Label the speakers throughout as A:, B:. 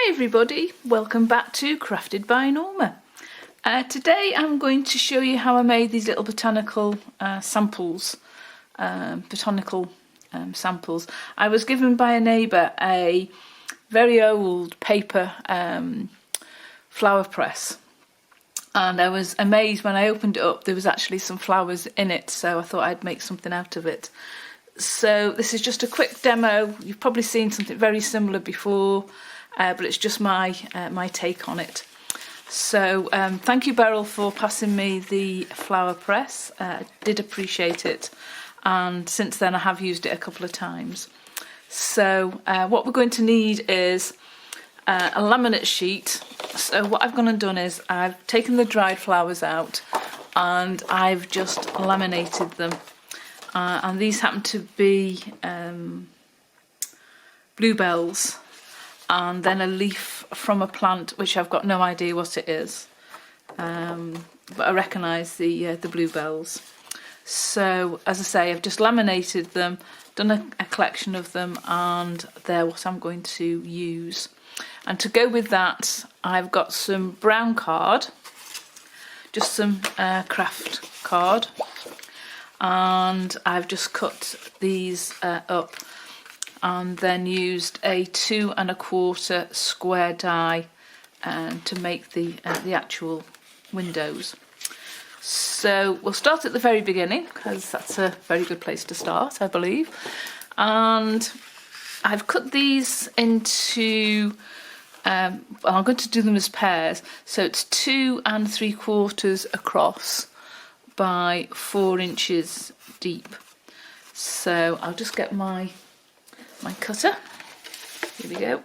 A: Hi everybody, welcome back to Crafted by Norma. Today I'm going to show you how I made these little botanical samples. I was given by a neighbour a very old paper flower press, and I was amazed when I opened it up. There was actually some flowers in it, so I thought I'd make something out of it. So this is just a quick demo. You've probably seen something very similar before, but it's just my take on it. So thank you, Beryl, for passing me the flower press. I did appreciate it, and since then I have used it a couple of times. So what we're going to need is a laminate sheet. So what I've gone and done is I've taken the dried flowers out and I've just laminated them. And these happen to be bluebells, and then a leaf from a plant which I've got no idea what it is, but I recognise the bluebells. So as I say, I've just laminated them, done a collection of them, and they're what I'm going to use. And to go with that, I've got some brown card, just some craft card, and I've just cut these up and then used a 2 1/4 square die to make the actual windows. So we'll start at the very beginning because that's a very good place to start, I believe. And I've cut these into I'm going to do them as pairs, so it's 2 3/4 across by 4 inches deep. So I'll just get my cutter. Here we go,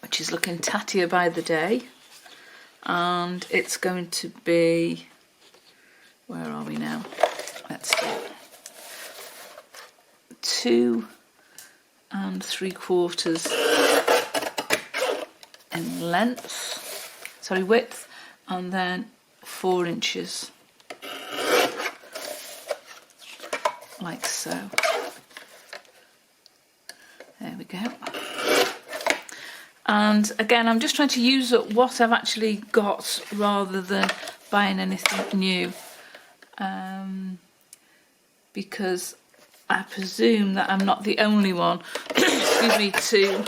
A: which is looking tattier by the day, and it's going to be, where are we now? Let's see, 2 3/4 in width, and then 4 inches, like so. There we go. And again, I'm just trying to use up what I've actually got rather than buying anything new, because I presume that I'm not the only one excuse me, to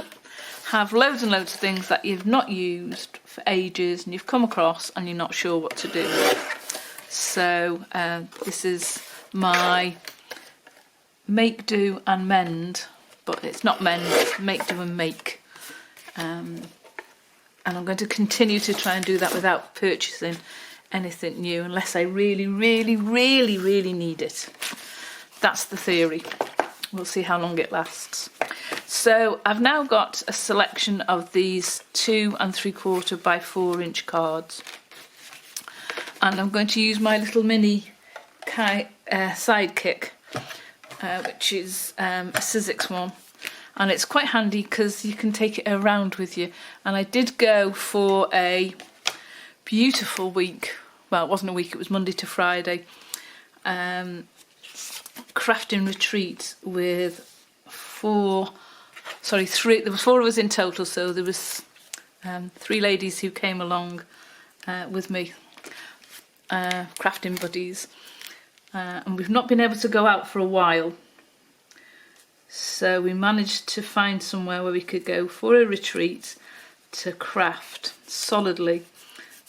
A: have loads and loads of things that you've not used for ages and you've come across and you're not sure what to do. So this is my make, do and mend, but it's not mend, it's make, do and make. And I'm going to continue to try and do that without purchasing anything new unless I really need it. That's the theory. We'll see how long it lasts. So I've now got a selection of these 2 3/4 by 4 inch cards, and I'm going to use my little mini sidekick, which is a Sizzix one, and it's quite handy because you can take it around with you. And I did go for a beautiful week, well, it wasn't a week, it was Monday to Friday, crafting retreat with 3, there was 4 of us in total, so there was 3 ladies who came along with me, crafting buddies, and we've not been able to go out for a while, so we managed to find somewhere where we could go for a retreat to craft solidly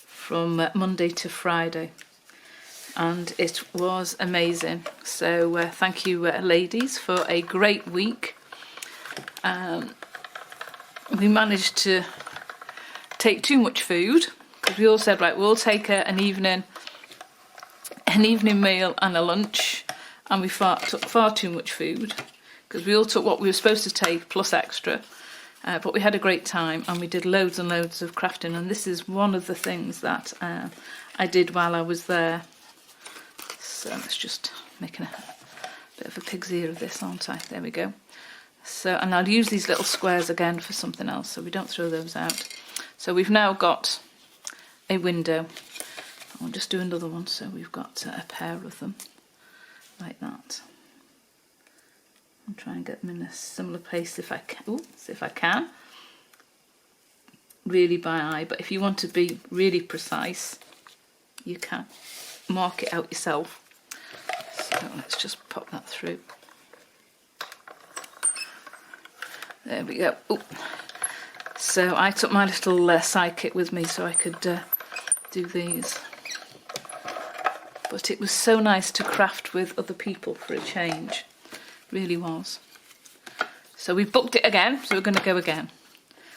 A: from Monday to Friday, and it was amazing. So thank you, ladies, for a great week. We managed to take too much food because we all said, right, we'll take an evening meal and a lunch, and we took far too much food because we all took what we were supposed to take plus extra, but we had a great time and we did loads and loads of crafting, and this is one of the things that I did while I was there. So let's just make a bit of a pig's ear of this, aren't I? There we go. So, and I'll use these little squares again for something else, so we don't throw those out. So we've now got a window. I'll just do another one, so we've got a pair of them, like that. I'll try and get them in a similar place if I can. Ooh, see if I can. really by eye, but if you want to be really precise, you can mark it out yourself. So let's just pop that through. There we go. Ooh. So I took my little side kit with me so I could do these. But it was so nice to craft with other people for a change. Really was. So we booked it again, so we're going to go again.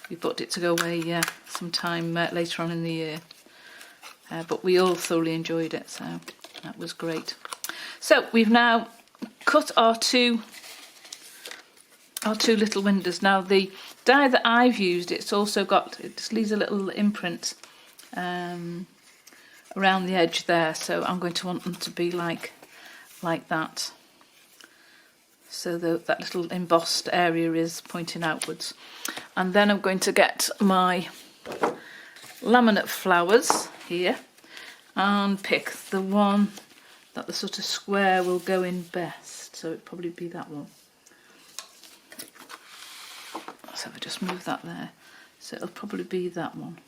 A: We booked it to go away sometime later on in the year. But we all thoroughly enjoyed it, so that was great. So we've now cut our two little windows. Now the die that I've used, it just leaves a little imprint around the edge there, so I'm going to want them to be like that. So that little embossed area is pointing outwards. And then I'm going to get my laminate flowers here and pick the one that the sort of square will go in best. So it'd probably be that one. So if I just move that there, so it'll probably be that one.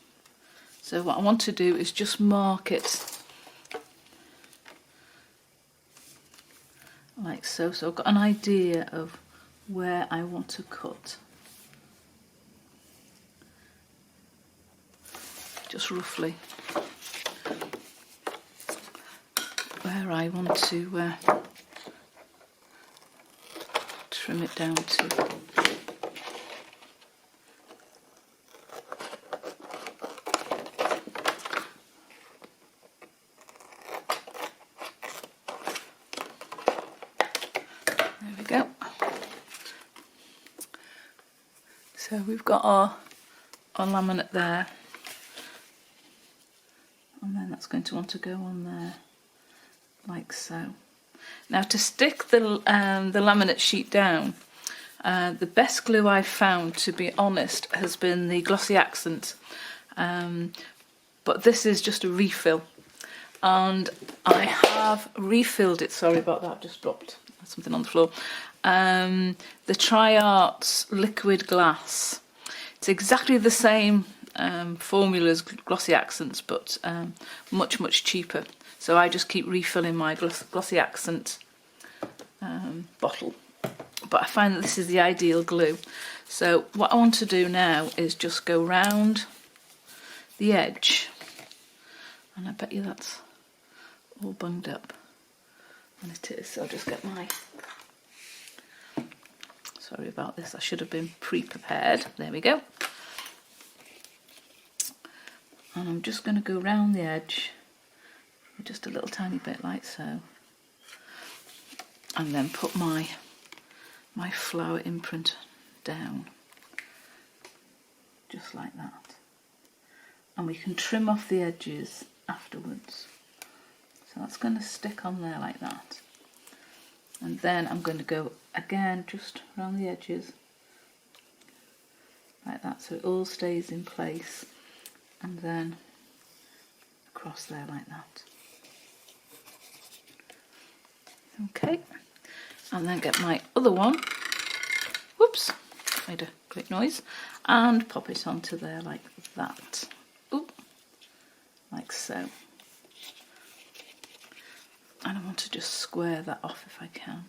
A: So what I want to do is just mark it like so. So I've got an idea of where I want to cut. Just roughly where I want to trim it down to. So we've got our laminate there, and then that's going to want to go on there, like so. Now to stick the laminate sheet down, the best glue I've found, to be honest, has been the Glossy Accent, but this is just a refill, and I have refilled it. Sorry about that, just dropped something on the floor. The Tri-Arts liquid glass. It's exactly the same formula as Glossy Accents, but much cheaper. So I just keep refilling my Glossy Accent bottle. But I find that this is the ideal glue. So what I want to do now is just go round the edge, and I bet you that's all bunged up, and it is. So I'll just get my... Sorry about this, I should have been pre-prepared. There we go. And I'm just going to go round the edge, just a little tiny bit like so, and then put my flower imprint down, just like that. And we can trim off the edges afterwards. So that's going to stick on there like that. And then I'm going to go again just around the edges like that, so it all stays in place, and then across there like that. Okay, and then get my other one, whoops, made a great noise, and pop it onto there like that. Ooh, like so. And I want to just square that off if I can.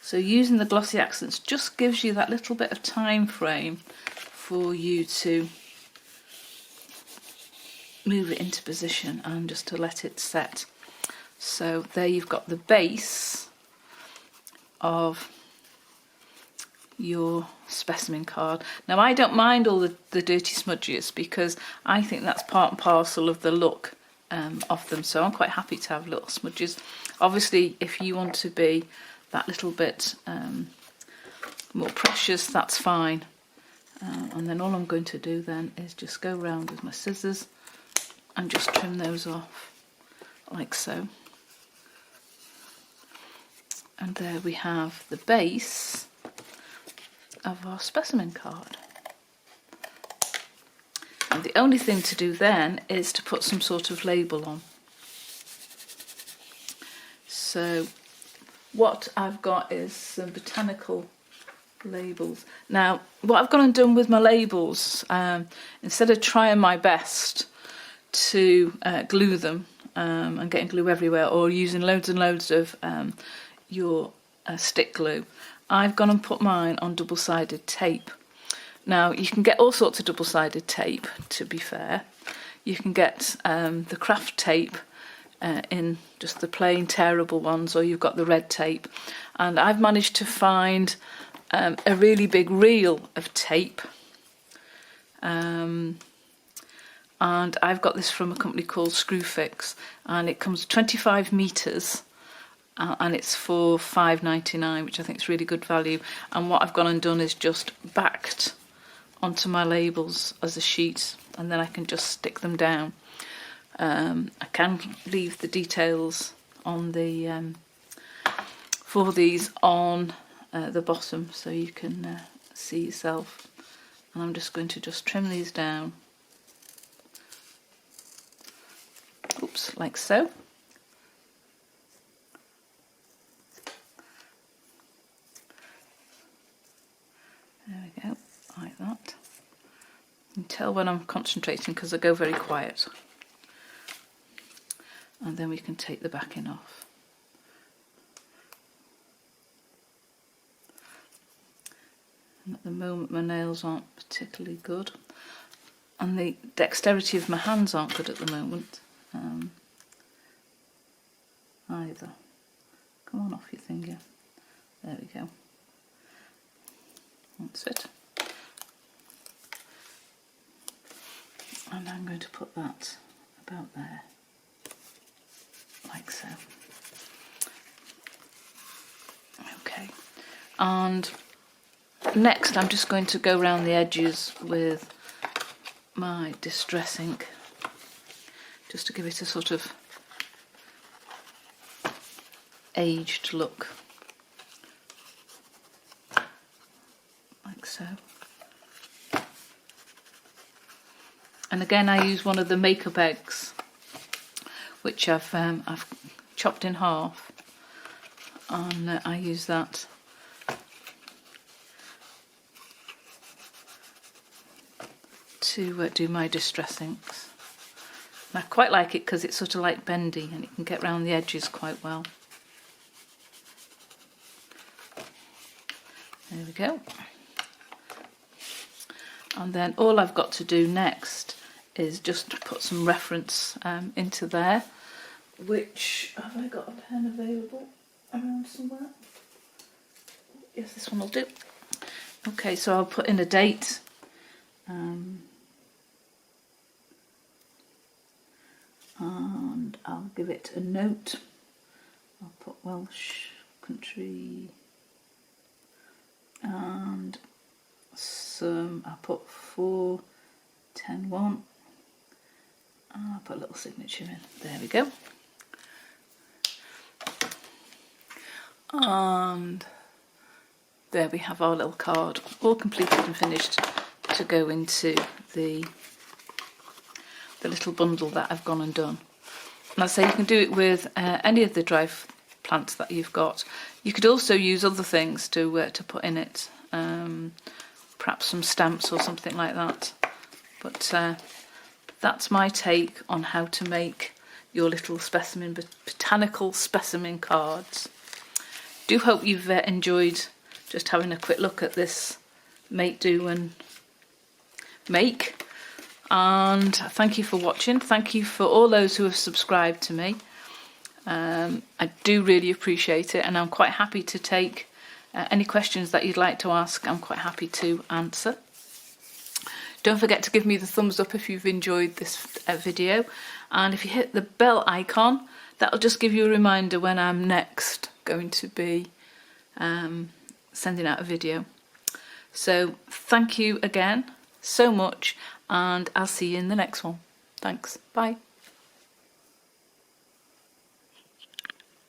A: So using the Glossy Accents just gives you that little bit of time frame for you to move it into position and just to let it set. So there you've got the base of your specimen card. Now I don't mind all the dirty smudges, because I think that's part and parcel of the look of them, so I'm quite happy to have little smudges. Obviously if you want to be that little bit more precious, that's fine. And then all I'm going to do then is just go round with my scissors and just trim those off like so. And there we have the base of our specimen card. And the only thing to do then is to put some sort of label on. So what I've got is some Botanical labels. Now, what I've gone and done with my labels, instead of trying my best to glue them and getting glue everywhere, or using loads and loads of your stick glue, I've gone and put mine on double-sided tape. Now, you can get all sorts of double-sided tape, to be fair. You can get the craft tape in just the plain tearable ones, or you've got the red tape. And I've managed to find a really big reel of tape. And I've got this from a company called Screwfix, and it comes 25 metres. And it's for £5.99, which I think is really good value. And what I've gone and done is just backed onto my labels as a sheet, and then I can just stick them down. I can leave the details on the for these on the bottom, so you can see yourself. And I'm just going to just trim these down. Oops, like so. There we go, like that. You can tell when I'm concentrating because I go very quiet. And then we can take the backing off. And at the moment my nails aren't particularly good. And the dexterity of my hands aren't good at the moment either. Come on off your finger. There we go. That's it. And I'm going to put that about there, like so. Okay, and next I'm just going to go around the edges with my distress ink, just to give it a sort of aged look. Like so. And again, I use one of the makeup eggs, which I've chopped in half, and I use that to do my distress inks. And I quite like it because it's sort of like bendy and it can get round the edges quite well. There we go. And then all I've got to do next is just put some reference into there, which, have I got a pen available around somewhere? Yes, this one will do. Okay, so I'll put in a date. And I'll give it a note. I'll put Welsh country, and I'll put 4/10/1. I'll put a little signature in. There we go. And there we have our little card, all completed and finished to go into the little bundle that I've gone and done. And I say you can do it with any of the dry plants that you've got. You could also use other things to put in it, perhaps some stamps or something like that. But that's my take on how to make your little botanical specimen cards. Do hope you've enjoyed just having a quick look at this make, do and make. And thank you for watching. Thank you for all those who have subscribed to me. I do really appreciate it, and I'm quite happy to take any questions that you'd like to ask. I'm quite happy to answer. Don't forget to give me the thumbs up if you've enjoyed this video, and if you hit the bell icon, that'll just give you a reminder when I'm next going to be sending out a video. So thank you again so much, and I'll see you in the next one. Thanks. Bye.